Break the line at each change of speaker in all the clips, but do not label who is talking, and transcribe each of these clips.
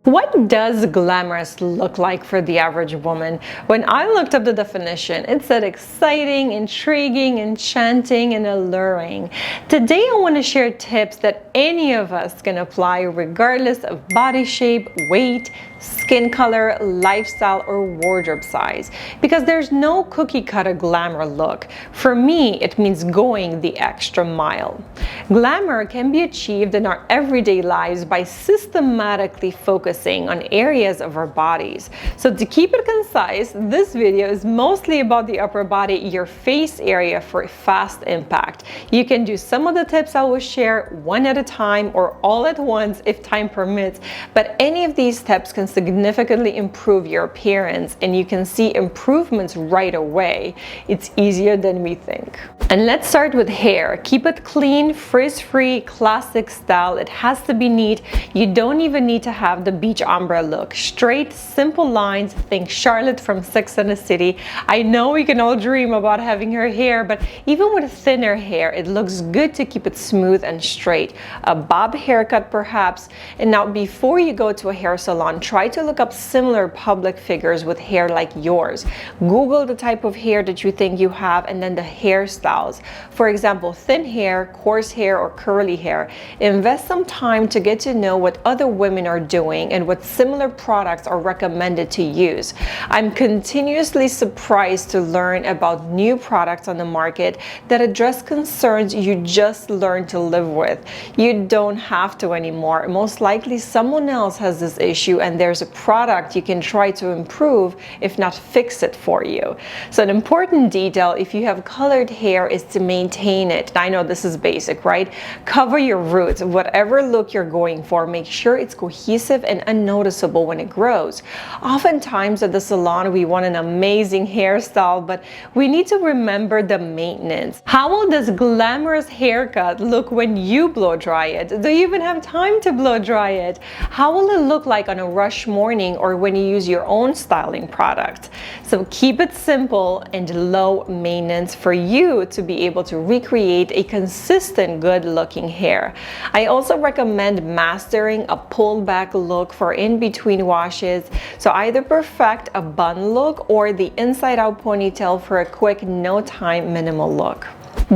What does glamorous look like for the average woman? When I looked up the definition, it said exciting, intriguing, enchanting, and alluring. Today I want to share tips that any of us can apply regardless of body shape, weight, skin color, lifestyle, or wardrobe size. Because there's no cookie cutter glamour look. For me, it means going the extra mile. Glamour can be achieved in our everyday lives by systematically focusing on areas of our bodies. So to keep it concise, this video is mostly about the upper body, your face area, for a fast impact. You can do some of the tips I will share one at a time or all at once if time permits, but any of these steps can significantly improve your appearance and you can see improvements right away. It's easier than we think. And let's start with hair. Keep it clean, frizz-free, classic style. It has to be neat. You don't even need to have the beach ombre look. Straight, simple lines. Think Charlotte from Sex and the City. I know we can all dream about having her hair, but even with thinner hair, it looks good to keep it smooth and straight. A bob haircut perhaps. And now before you go to a hair salon, try to look up similar public figures with hair like yours. Google the type of hair that you think you have and then the hairstyles. For example, thin hair, coarse hair, or curly hair. Invest some time to get to know what other women are doing and what similar products are recommended to use. I'm continuously surprised to learn about new products on the market that address concerns you just learned to live with. You don't have to anymore. Most likely someone else has this issue and there's a product you can try to improve, if not fix it for you. So an important detail if you have colored hair is to maintain it. I know this is basic, right? Cover your roots. Whatever look you're going for, make sure it's cohesive and unnoticeable when it grows. Oftentimes at the salon we want an amazing hairstyle, but we need to remember the maintenance. How will this glamorous haircut look when you blow dry it? Do you even have time to blow dry it? How will it look like on a rush morning or when you use your own styling product? So keep it simple and low maintenance for you to be able to recreate a consistent good looking hair. I also recommend mastering a pulled back look for in between washes. So either perfect a bun look or the inside out ponytail for a quick no time minimal look.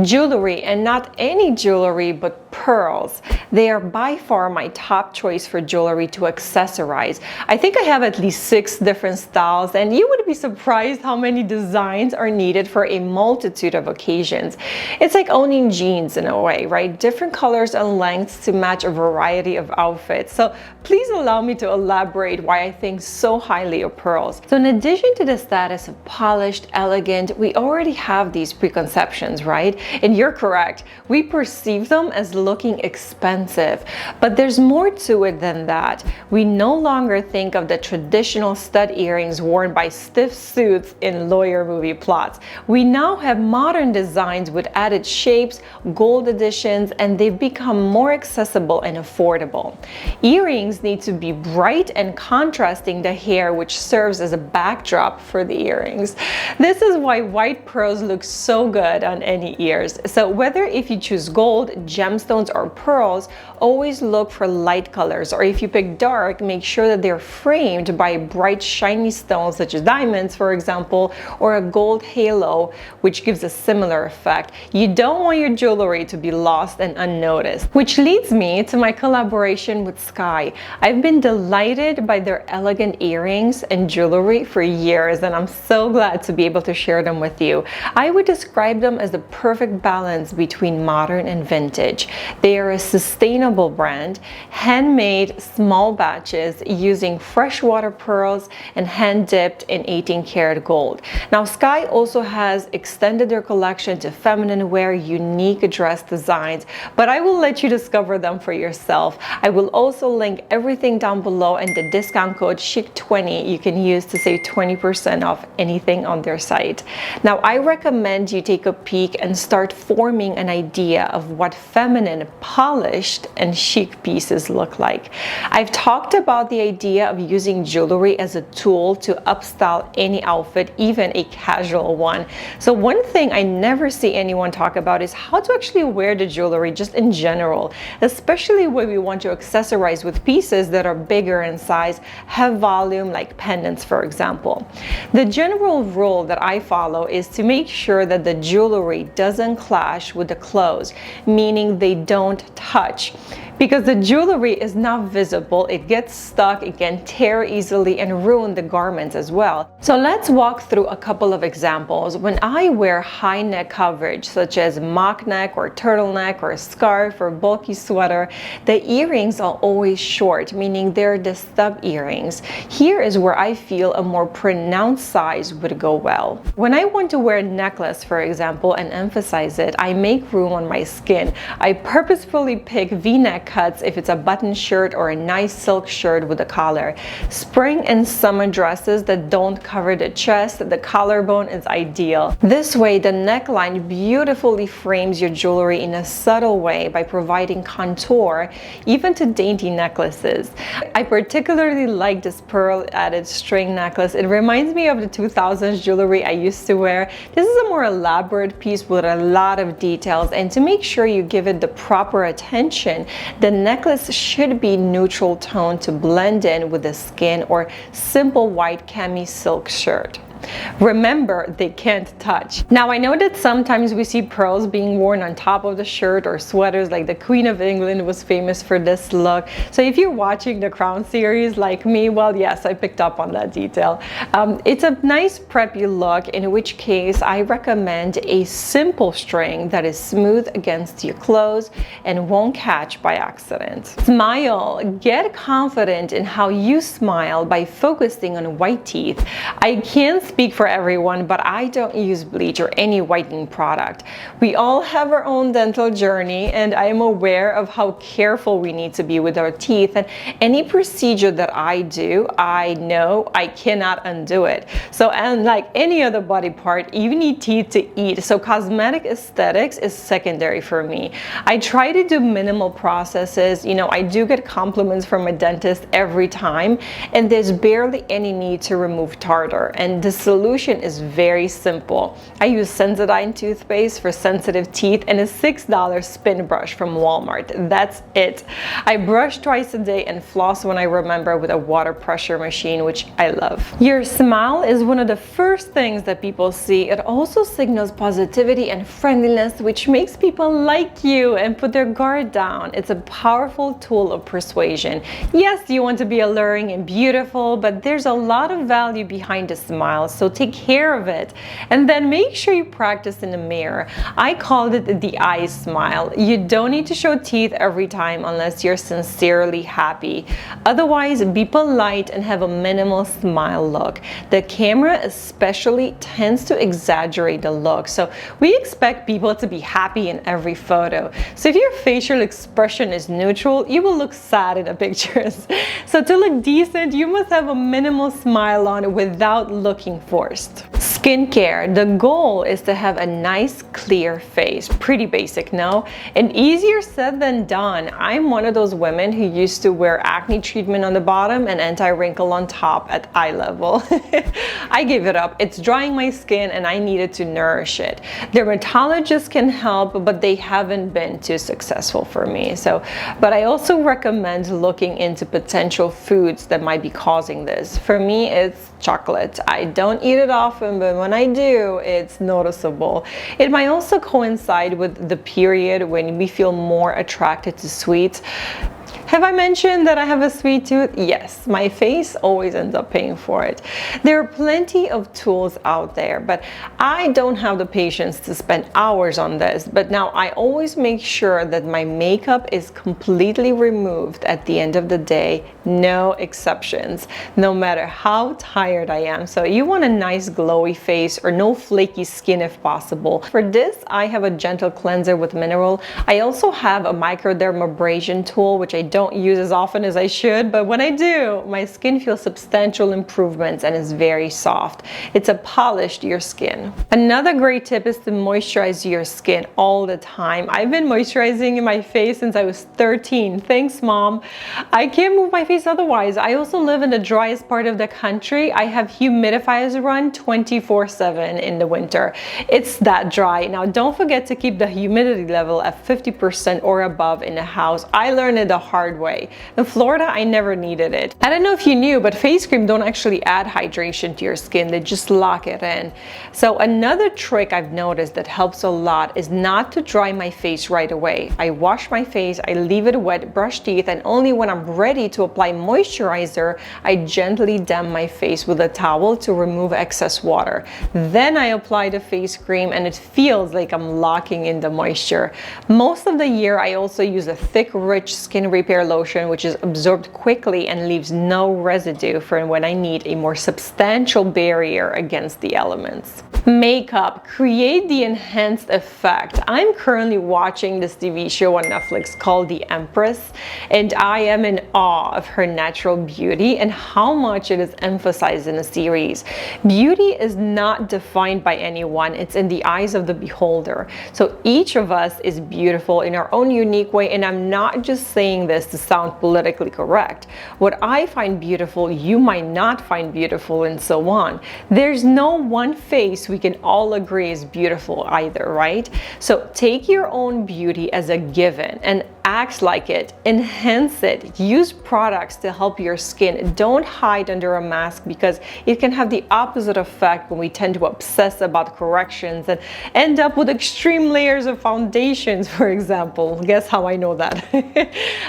Jewelry, and not any jewelry but pearls. They are by far my top choice for jewelry to accessorize. I think I have at least 6 different styles and you would be surprised how many designs are needed for a multitude of occasions. It's like owning jeans in a way, right? Different colors and lengths to match a variety of outfits. So please allow me to elaborate why I think so highly of pearls. So in addition to the status of polished, elegant, we already have these preconceptions, right? And you're correct, we perceive them as looking expensive, but there's more to it than that. We no longer think of the traditional stud earrings worn by stiff suits in lawyer movie plots. We now have modern designs with added shapes, gold additions, and they've become more accessible and affordable. Earrings need to be bright and contrasting the hair, which serves as a backdrop for the earrings. This is why white pearls look so good on any ears. So whether if you choose gold, gemstones, or pearls, always look for light colors, or if you pick dark, make sure that they're framed by bright shiny stones such as diamonds, for example, or a gold halo, which gives a similar effect. You don't want your jewelry to be lost and unnoticed. Which leads me to my collaboration with Skye. I've been delighted by their elegant earrings and jewelry for years, and I'm so glad to be able to share them with you. I would describe them as the perfect balance between modern and vintage. They are a sustainable brand, handmade small batches using freshwater pearls and hand dipped in 18-karat gold. Now Skye also has extended their collection to feminine wear, unique dress designs, but I will let you discover them for yourself. I will also link everything down below and the discount code CHICQUETTE you can use to save 20% off anything on their site. Now I recommend you take a peek and start forming an idea of what feminine feminine, polished, and chic pieces look like. I've talked about the idea of using jewelry as a tool to upstyle any outfit, even a casual one. So one thing I never see anyone talk about is how to actually wear the jewelry just in general, especially when we want to accessorize with pieces that are bigger in size, have volume, like pendants, for example. The general rule that I follow is to make sure that the jewelry doesn't clash with the clothes, meaning they don't touch. Because the jewelry is not visible, it gets stuck, it can tear easily and ruin the garments as well. So let's walk through a couple of examples. When I wear high neck coverage, such as mock neck or turtleneck or scarf or bulky sweater, the earrings are always short, meaning they're the stub earrings. Here is where I feel a more pronounced size would go well. When I want to wear a necklace, for example, and emphasize it, I make room on my skin. I purposefully pick V-neck cuts if it's a button shirt or a nice silk shirt with a collar. Spring and summer dresses that don't cover the chest, the collarbone is ideal. This way, the neckline beautifully frames your jewelry in a subtle way by providing contour, even to dainty necklaces. I particularly like this pearl added string necklace. It reminds me of the 2000s jewelry I used to wear. This is a more elaborate piece with a lot of details, and to make sure you give it the proper attention, the necklace should be neutral tone to blend in with the skin, or simple white cami silk shirt. Remember, they can't touch. Now, I know that sometimes we see pearls being worn on top of the shirt or sweaters, like the Queen of England was famous for this look. So if you're watching the Crown series like me, well, yes, I picked up on that detail. It's a nice preppy look, in which case I recommend a simple string that is smooth against your clothes and won't catch by accident. Smile. Get confident in how you smile by focusing on white teeth. I can't speak for everyone, but I don't use bleach or any whitening product. We all have our own dental journey, and I am aware of how careful we need to be with our teeth, and any procedure that I do, I know I cannot undo it. So, and like any other body part, you need teeth to eat. So cosmetic aesthetics is secondary for me. I try to do minimal processes. You know, I do get compliments from a dentist every time, and there's barely any need to remove tartar, and the solution is very simple. I use Sensodyne toothpaste for sensitive teeth and a $6 spin brush from Walmart. That's it. I brush twice a day and floss when I remember with a water pressure machine, which I love. Your smile is one of the first things that people see. It also signals positivity and friendliness, which makes people like you and put their guard down. It's a powerful tool of persuasion. Yes, you want to be alluring and beautiful, but there's a lot of value behind a smile. So take care of it, and then make sure you practice in the mirror. I called it the eye smile. You don't need to show teeth every time unless you're sincerely happy. Otherwise, be polite and have a minimal smile look. The camera especially tends to exaggerate the look, so we expect people to be happy in every photo. So if your facial expression is neutral, you will look sad in the pictures. So to look decent, you must have a minimal smile on without looking forced. Skincare. The goal is to have a nice clear face. Pretty basic, no? And easier said than done. I'm one of those women who used to wear acne treatment on the bottom and anti-wrinkle on top at eye level. I gave it up. It's drying my skin and I needed to nourish it. Dermatologists can help, but they haven't been too successful for me. But I also recommend looking into potential foods that might be causing this. For me, it's chocolate. I don't eat it often, but when I do, it's noticeable. It might also coincide with the period when we feel more attracted to sweets. Have I mentioned that I have a sweet tooth? Yes, my face always ends up paying for it. There are plenty of tools out there, but I don't have the patience to spend hours on this. But now I always make sure that my makeup is completely removed at the end of the day, no exceptions, no matter how tired I am. So you want a nice glowy face or no flaky skin if possible. For this, I have a gentle cleanser with mineral. I also have a microdermabrasion tool, which I don't don't use as often as I should, but when I do, my skin feels substantial improvements and is very soft. It's a polish to your skin. Another great tip is to moisturize your skin all the time. I've been moisturizing in my face since I was 13. Thanks, Mom. I can't move my face otherwise. I also live in the driest part of the country. I have humidifiers run 24/7 in the winter. It's that dry. Now, don't forget to keep the humidity level at 50% or above in the house. I learned it the hard way. In Florida, I never needed it. I don't know if you knew, but face cream don't actually add hydration to your skin. They just lock it in. So another trick I've noticed that helps a lot is not to dry my face right away. I wash my face, I leave it wet, brush teeth, and only when I'm ready to apply moisturizer, I gently damp my face with a towel to remove excess water. Then I apply the face cream and it feels like I'm locking in the moisture. Most of the year, I also use a thick, rich skin repair lotion, which is absorbed quickly and leaves no residue for when I need a more substantial barrier against the elements. Makeup. Create the enhanced effect. I'm currently watching this TV show on Netflix called The Empress, and I am in awe of her natural beauty and how much it is emphasized in the series. Beauty is not defined by anyone, it's in the eyes of the beholder. So each of us is beautiful in our own unique way, and I'm not just saying this to sound politically correct. What I find beautiful, you might not find beautiful, and so on. There's no one face we can all agree is beautiful either, right? So take your own beauty as a given and act like it, enhance it, use products to help your skin. Don't hide under a mask, because it can have the opposite effect when we tend to obsess about corrections and end up with extreme layers of foundations, for example. Guess how I know that?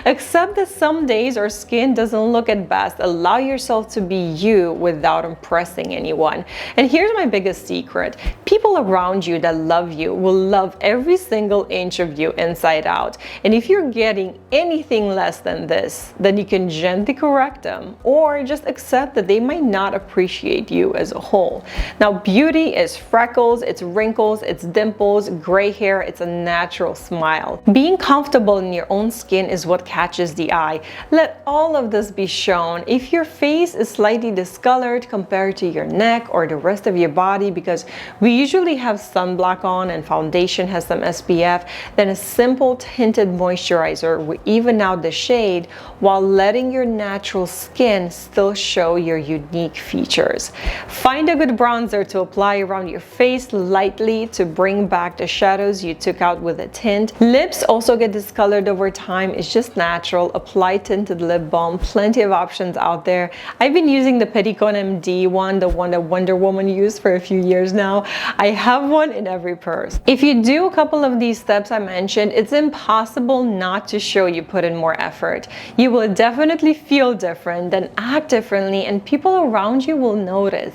Accept that some days our skin doesn't look at best. Allow yourself to be you without impressing anyone. And here's my biggest secret. People around you that love you will love every single inch of you inside out. And if you're getting anything less than this, then you can gently correct them, or just accept that they might not appreciate you as a whole. Now, beauty is freckles, it's wrinkles, it's dimples, gray hair, it's a natural smile. Being comfortable in your own skin is what catches the eye. Let all of this be shown. If your face is slightly discolored compared to your neck or the rest of your body, because we usually have sunblock on and foundation has some SPF, then a simple tinted moisturizer will even out the shade while letting your natural skin still show your unique features. Find a good bronzer to apply around your face lightly to bring back the shadows you took out with a tint. Lips also get discolored over time. It's just natural. Apply tinted lip balm. Plenty of options out there. I've been using the Petitcon MD one, the one that Wonder Woman used for a few years now. I have one in every purse. If you do a couple of these steps I mentioned, it's impossible not to show you put in more effort. You will definitely feel different, then act differently, and people around you will notice.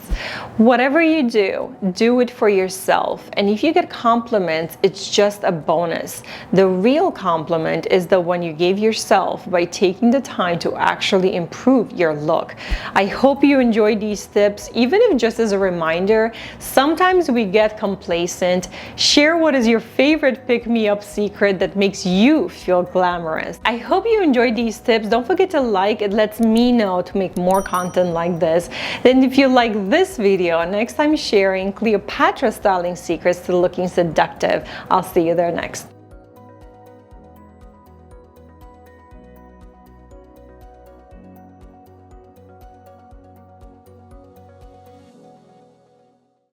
Whatever you do, do it for yourself. And if you get compliments, it's just a bonus. The real compliment is the one you gave yourself by taking the time to actually improve your look. I hope you enjoyed these tips, even if just as a reminder. Sometimes we get complacent. Share what is your favorite pick-me-up secret that makes you feel glamorous. I hope you enjoyed these tips. Don't forget to like. It lets me know to make more content like this. Then if you like this video, next time sharing Cleopatra styling secrets to looking seductive. I'll see you there next.